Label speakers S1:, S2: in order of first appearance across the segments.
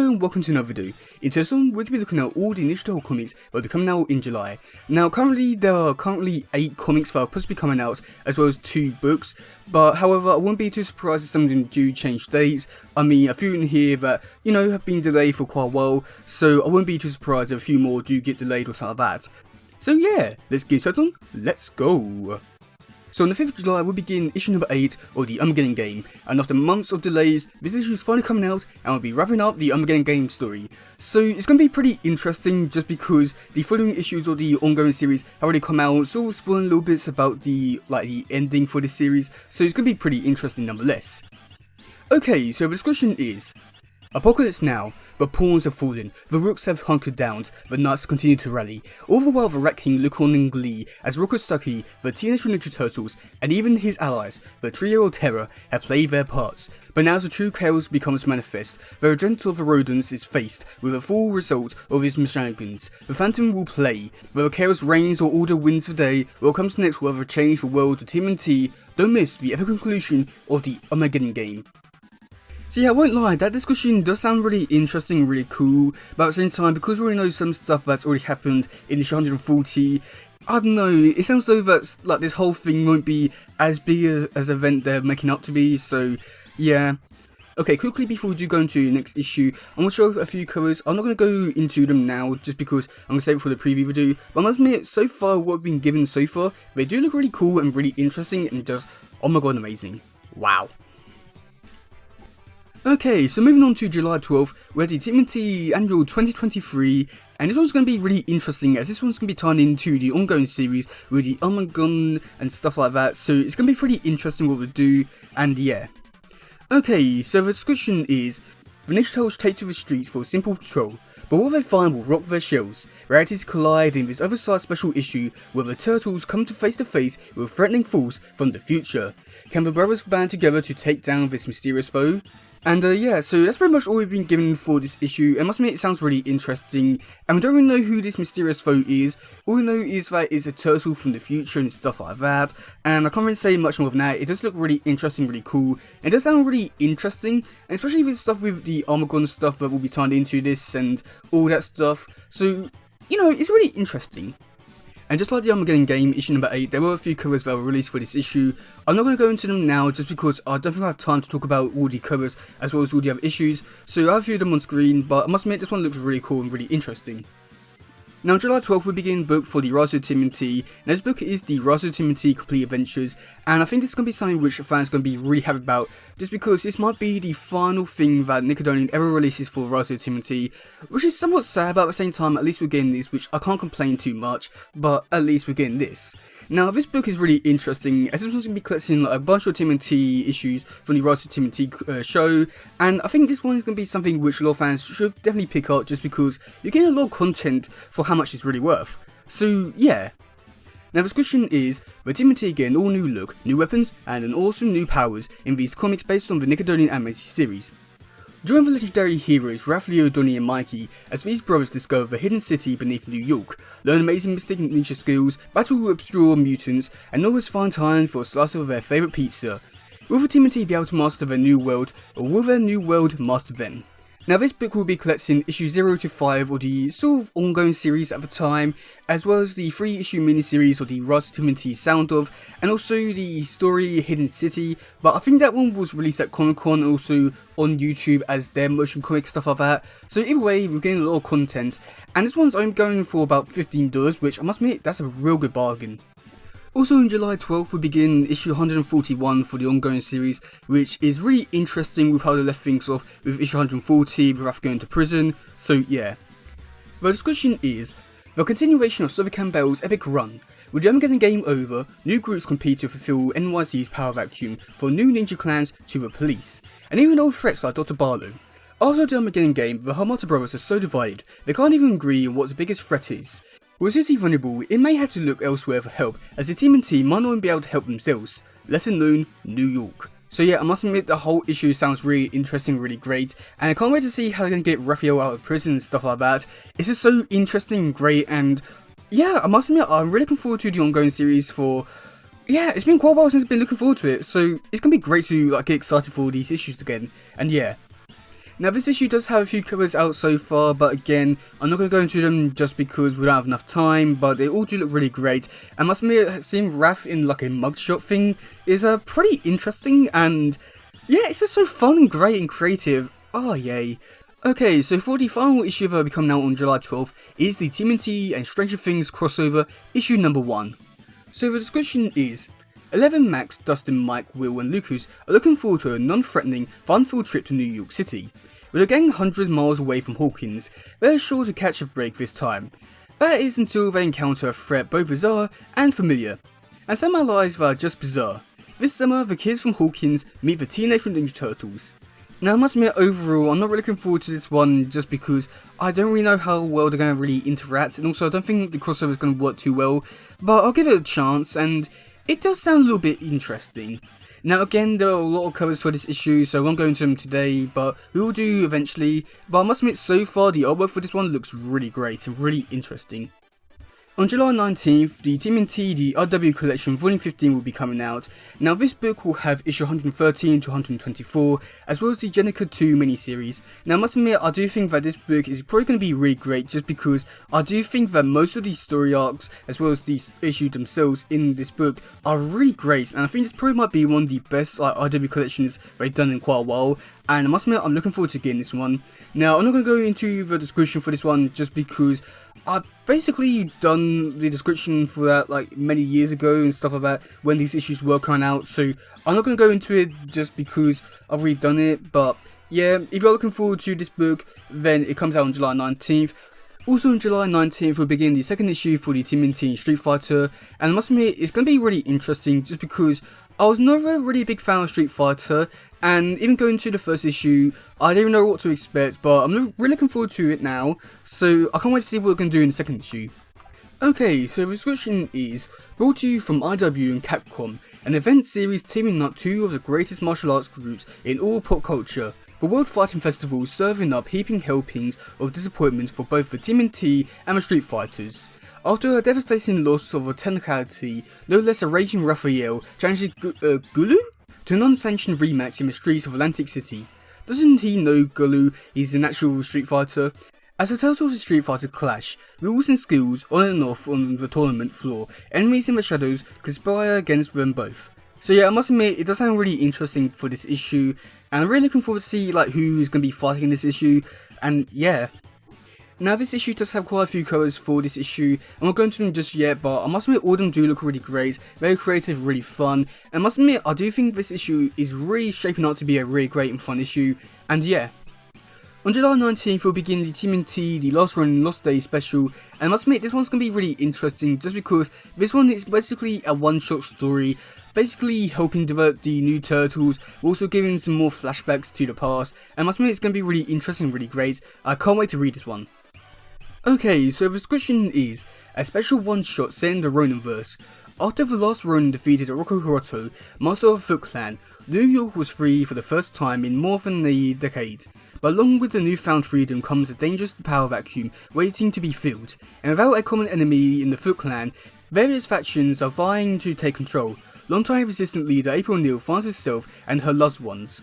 S1: and welcome to another video. In today's one, we're going to be looking at all the initial comics that will be coming out in July. Now currently, there are 8 comics that are supposed to be coming out, as well as 2 books, but however, I wouldn't be too surprised if some of them do change dates. I mean, a few in here that, have been delayed for quite a while, so I wouldn't be too surprised if a few more do get delayed or something like that. So yeah, let's get started on, let's go! So on the 5th of July, we'll begin issue number 8 of the Armageddon game, and after months of delays, this issue is finally coming out, and we'll be wrapping up the Armageddon game story. So it's going to be pretty interesting, just because the following issues of the ongoing series have already come out, so we'll spoil little bits about the ending for this series, so it's going to be pretty interesting nonetheless. Okay, so the discussion is, Apocalypse now, but pawns have fallen, the rooks have hunkered down, the knights continue to rally, all the while the Rat King look on in glee as Rocksteady, the Teenage Mutant Ninja Turtles, and even his allies, the trio of terror, have played their parts. But now as the true chaos becomes manifest, the agenda of the rodents is faced with the full result of his shenanigans. The Phantom will play, whether chaos reigns or order wins the day, what comes next will ever change the world of TMNT. Don't miss the epic conclusion of the Armageddon game. So yeah, I won't lie, that discussion does sound really interesting, really cool, but at the same time, because we already know some stuff that's already happened in issue 140, I don't know, it sounds though that this whole thing won't be as big as an event they're making up to be, so yeah. Okay, quickly before we do go into the next issue, I'm going to show a few covers. I'm not going to go into them now, just because I'm going to save it for the preview video, but I must admit, so far what I've been given so far, they do look really cool and really interesting, and just, oh my god, amazing. Wow. Okay, so moving on to July 12th, we have the TMNT Annual 2023, and this one's going to be really interesting as this one's going to be tied into the ongoing series with the Armageddon and stuff like that, so it's going to be pretty interesting what we do, and yeah. Okay, so the discussion is, the Ninja Turtles take to the streets for a simple patrol, but what they find will rock their shells. Realities collide in this oversized special issue where the Turtles come to face with a threatening force from the future. Can the brothers band together to take down this mysterious foe? And yeah, so that's pretty much all we've been given for this issue. I must admit it sounds really interesting, and we don't really know who this mysterious foe is. All we know is that it's a turtle from the future and stuff like that, and I can't really say much more than that. It does look really interesting, really cool. It does sound really interesting, and especially with stuff with the Armageddon stuff that will be tied into this and all that stuff. So, it's really interesting. And just like the Armageddon game, issue number 8, there were a few covers that were released for this issue. I'm not going to go into them now just because I don't think I have time to talk about all the covers as well as all the other issues, so I have a few of them on screen, but I must admit this one looks really cool and really interesting. Now on July 12th we begin book for the Rise of TMNT, and this book is the Rise of TMNT Complete Adventures, and I think this is going to be something which fans are going to be really happy about, just because this might be the final thing that Nickelodeon ever releases for Rise of TMNT, which is somewhat sad, but at the same time at least we're getting this, which I can't complain too much, but at least we're getting this. Now this book is really interesting, as this one's going to be collecting a bunch of TMNT issues from the Rise of TMNT show, and I think this one is going to be something which a lot of fans should definitely pick up just because you're getting a lot of content for how much it's really worth. So yeah. Now the discussion is, the TMNT get an all new look, new weapons, and an awesome new powers in these comics based on the Nickelodeon animated series. Join the legendary heroes Raphael, Donnie and Mikey as these brothers discover the hidden city beneath New York, learn amazing mystic ninja skills, battle with obscure mutants, and always find time for a slice of their favourite pizza. Will the TMNT be able to master their new world, or will their new world master them? Now this book will be collecting issue 0 to 5 of the sort of ongoing series at the time, as well as the 3-issue miniseries of the Rise of TMNT Sound Of, and also the story Hidden City, but I think that one was released at Comic Con and also on YouTube as their motion comic stuff like that, so either way we're getting a lot of content, and this one's only going for about $15, which I must admit that's a real good bargain. Also on July 12th we begin issue 141 for the ongoing series, which is really interesting with how they left things off with issue 140 with Raph going to prison, so yeah. The discussion is, the continuation of Sophie Campbell's epic run. With the Armageddon game over, new groups compete to fulfill NYC's power vacuum for new ninja clans to the police, and even old threats like Dr. Barlow. After the Armageddon game, the Hamata brothers are so divided, they can't even agree on what the biggest threat is. With City vulnerable, it may have to look elsewhere for help, as the TMNT might not be able to help themselves. Lesson known, New York. So yeah, I must admit the whole issue sounds really interesting, really great, and I can't wait to see how they're going to get Raphael out of prison and stuff like that. It's just so interesting and great, and yeah, I must admit I'm really looking forward to the ongoing series for... Yeah, it's been quite a while since I've been looking forward to it, so it's going to be great to get excited for these issues again, and yeah. Now this issue does have a few covers out so far, but again, I'm not going to go into them just because we don't have enough time, but they all do look really great. And must admit, seeing Raph in like a mugshot thing is pretty interesting, and yeah, it's just so fun and great and creative. Oh yay. Okay, so for the final issue that will be coming out on July 12th is the TMNT and Stranger Things crossover issue number 1. So the description is: 11, Max, Dustin, Mike, Will and Lucas are looking forward to a non-threatening, fun-filled trip to New York City. With a gang hundreds of miles away from Hawkins, they're sure to catch a break this time. That is until they encounter a threat both bizarre and familiar. And some allies that are just bizarre. This summer, the kids from Hawkins meet the Teenage Mutant Ninja Turtles. Now I must admit, overall, I'm not really looking forward to this one just because I don't really know how well they're going to really interact, and also I don't think the crossover is going to work too well, but I'll give it a chance, and it does sound a little bit interesting. Now again, there are a lot of covers for this issue, so I won't go into them today, but we will do eventually. But I must admit, so far the artwork for this one looks really great and really interesting. On July 19th, the TMNT, the RW Collection Volume 15 will be coming out. Now this book will have issue 113 to 124, as well as the Jenica 2 miniseries. Now I must admit, I do think that this book is probably going to be really great, just because I do think that most of these story arcs, as well as these issues themselves in this book, are really great, and I think this probably might be one of the best RW collections they've done in quite a while. And I must admit, I'm looking forward to getting this one. Now I'm not going to go into the description for this one, just because I've basically done the description for that like many years ago and stuff like that when these issues were coming out, so I'm not going to go into it just because I've already done it. But yeah, if you're looking forward to this book, then it comes out on July 19th. Also on July 19th we'll begin the second issue for the TMNT Street Fighter, and I must admit it's going to be really interesting just because I was never really a big fan of Street Fighter, and even going to the first issue, I didn't know what to expect, but I'm really looking forward to it now, so I can't wait to see what we're going to do in the second issue. Okay, so the description is brought to you from IW and Capcom, an event series teaming up two of the greatest martial arts groups in all pop culture. The World Fighting Festival serving up heaping helpings of disappointment for both the TMNT and the Street Fighters. After a devastating loss of a technicality, no less a raging Raphael challenges Gulu to a non-sanctioned rematch in the streets of Atlantic City. Doesn't he know Gulu is an actual Street Fighter? As the Turtles and Street Fighter clash, rules and skills on and off on the tournament floor, enemies in the shadows conspire against them both. So yeah, I must admit, it does sound really interesting for this issue, and I'm really looking forward to see like who is going to be fighting in this issue, and yeah. Now this issue does have quite a few covers for this issue, I'm not going to them just yet, but I must admit all of them do look really great, very creative, really fun, and I must admit I do think this issue is really shaping up to be a really great and fun issue, and yeah. On July 19th we'll begin the TMNT, the Last Ronin Lost Day special, and I must admit this one's going to be really interesting just because this one is basically a one-shot story, basically helping develop the new Turtles, also giving some more flashbacks to the past, and I must admit it's going to be really interesting and really great. I can't wait to read this one. Okay, so the description is a special one-shot set in the Roninverse. After the last Ronin defeated Oroku, master of the Foot Clan, New York was free for the first time in more than a decade. But along with the newfound freedom comes a dangerous power vacuum waiting to be filled, and without a common enemy in the Foot Clan, various factions are vying to take control. Longtime resistant leader April O'Neil finds herself and her loved ones.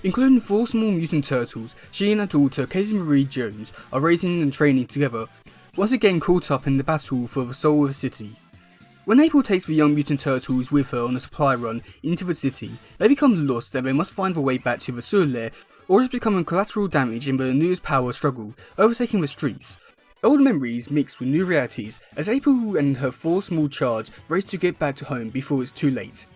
S1: Including 4 small mutant turtles, she and her daughter Casey Marie Jones are raising and training together, once again caught up in the battle for the soul of the city. When April takes the young mutant turtles with her on a supply run into the city, they become lost and they must find their way back to the sewer lair, or just becoming collateral damage in the newest power struggle, overtaking the streets. Old memories mixed with new realities as April and her 4 small charge race to get back to home before it's too late.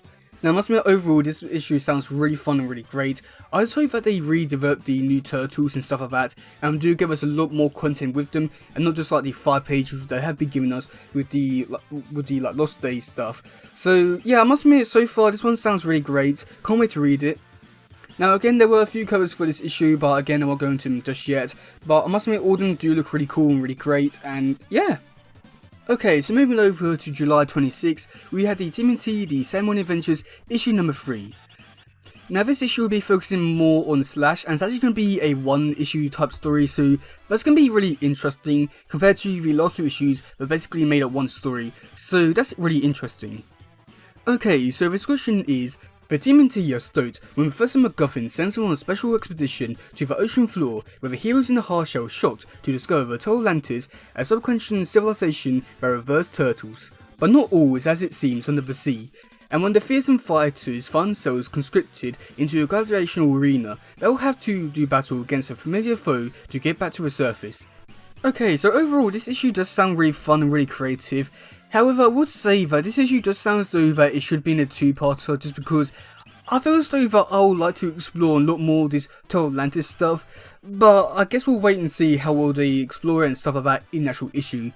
S1: Now I must admit overall this issue sounds really fun and really great. I just hope that they redevelop the new Turtles and stuff like that and do give us a lot more content with them and not just like the 5 pages they have been giving us with the like Lost Day stuff. So yeah, I must admit so far this one sounds really great, can't wait to read it. Now again, there were a few covers for this issue, but again I won't go into them just yet, but I must admit all of them do look really cool and really great, and yeah. Okay, so moving over to July 26th, we had the TMNT, the Ceremony Adventures, issue number 3. Now this issue will be focusing more on Slash, and it's actually going to be a 1-issue type story, so that's going to be really interesting compared to the last 2 issues that basically made up one story, so that's really interesting. Okay, so the description is, The TMNT are stoked when Professor MacGuffin sends them on a special expedition to the ocean floor where the heroes in the hard shell are shocked to discover the Total Atlantis, a subconscious civilization that reverse turtles. But not all is as it seems under the sea, and when the fearsome fighters find themselves conscripted into a gladiational arena, they will have to do battle against a familiar foe to get back to the surface. Okay, so overall this issue does sound really fun and really creative. However, I would say that this issue does sound as though that it should be in a two-parter just because I feel as though that I would like to explore a lot more of this Total Atlantis stuff, but I guess we'll wait and see how well they explore it and stuff like that in the actual issue.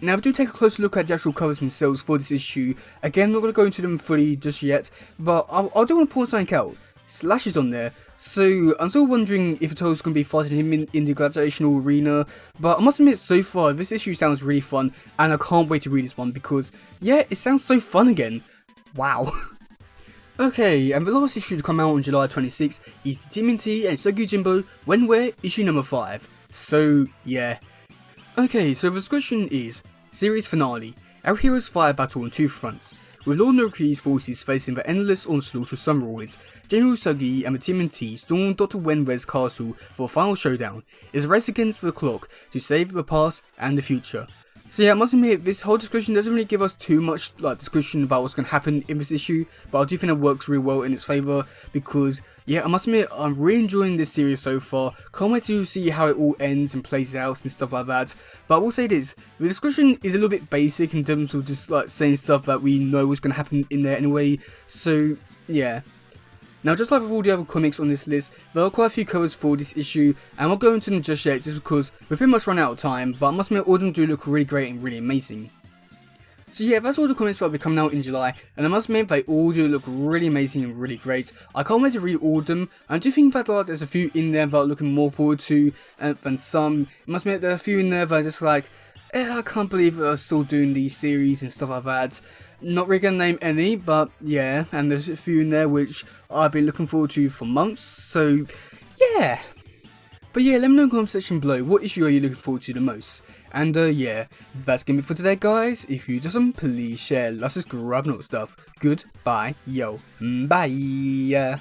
S1: Now, we do take a closer look at the actual covers themselves for this issue. Again, I'm not going to go into them fully just yet, but I do want to point something out. Slash is on there, so I'm still wondering if Total's going to be fighting him in the gladiational arena, but I must admit, so far, this issue sounds really fun, and I can't wait to read this one because, yeah, it sounds so fun again. Wow. Okay, and the last issue to come out on July 26th is the TMNT and Sogujinbo When Where issue number 5. So, yeah. Okay, so the description is, series finale. Our heroes fight a battle on two fronts, with Lord Noki's forces facing the endless onslaught of Summeroids. General Sugi and the TMNT storm Dr. Wenway's castle for a final showdown. It's a race against the clock to save the past and the future. So yeah, I must admit, this whole description doesn't really give us too much description about what's going to happen in this issue, but I do think it works really well in its favour because, yeah, I must admit, I'm really enjoying this series so far. Can't wait to see how it all ends and plays out and stuff like that. But I will say this, the description is a little bit basic in terms of just saying stuff that we know is going to happen in there anyway, so yeah. Now, just like with all the other comics on this list, there are quite a few covers for this issue, and I won't go into them just yet just because we're pretty much run out of time, but I must admit all of them do look really great and really amazing. So yeah, that's all the comics that will be coming out in July, and I must admit they all do look really amazing and really great. I can't wait to read all of them, and I do think that there's a few in there that I'm looking more forward to than some. I must admit there are a few in there that are just like, I can't believe they're still doing these series and stuff like that. Not really gonna name any, but yeah, and there's a few in there which I've been looking forward to for months, so yeah. But yeah, let me know in the comment section below, what issue are you looking forward to the most? And yeah, that's gonna be it for today guys. If you do some, please share, let's just grab note stuff. Goodbye, yo, bye.